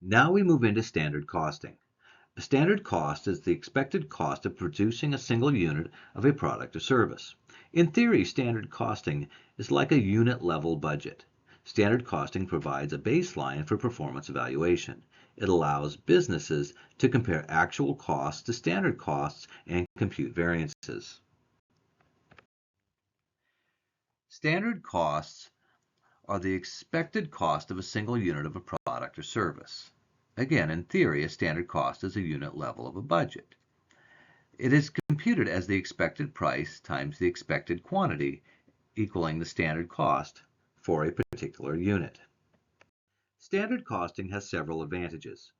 Now we move into standard costing. A standard cost is the expected cost of producing a single unit of a product or service. In theory, standard costing is like a unit-level budget. Standard costing provides a baseline for performance evaluation. It allows businesses to compare actual costs to standard costs and compute variances. Standard costs are the expected cost of a single unit of a product or service. Again, in theory, a standard cost is a unit level of a budget. It is computed as the expected price times the expected quantity, equaling the standard cost for a particular unit. Standard costing has several advantages.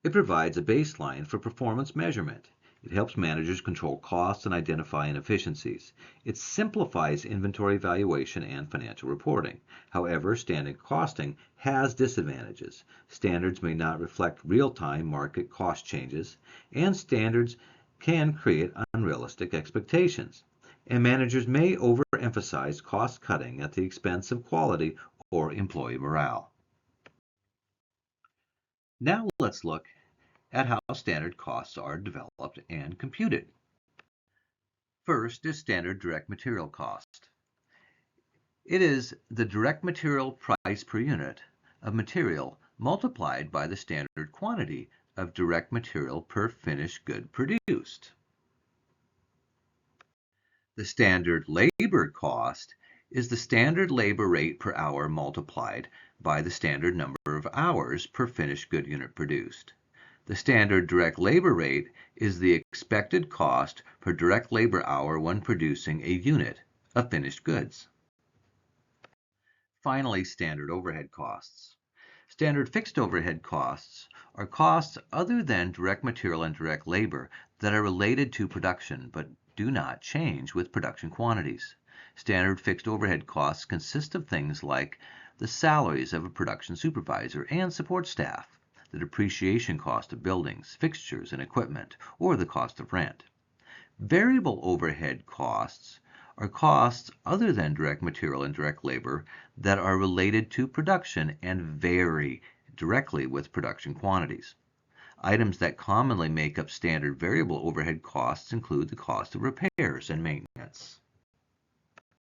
It provides a baseline for performance measurement. It helps managers control costs and identify inefficiencies. It simplifies inventory valuation and financial reporting. However, standard costing has disadvantages. Standards may not reflect real-time market cost changes, and standards can create unrealistic expectations. And managers may overemphasize cost cutting at the expense of quality or employee morale. Now let's look at how standard costs are developed and computed. First is standard direct material cost. It is the direct material price per unit of material multiplied by the standard quantity of direct material per finished good produced. The standard labor cost is the standard labor rate per hour multiplied by the standard number of hours per finished good unit produced. The standard direct labor rate is the expected cost per direct labor hour when producing a unit of finished goods. Finally, standard overhead costs. Standard fixed overhead costs are costs other than direct material and direct labor that are related to production but do not change with production quantities. Standard fixed overhead costs consist of things like the salaries of a production supervisor and support staff, the depreciation cost of buildings, fixtures, and equipment, or the cost of rent. Variable overhead costs are costs other than direct material and direct labor that are related to production and vary directly with production quantities. Items that commonly make up standard variable overhead costs include the cost of repairs and maintenance.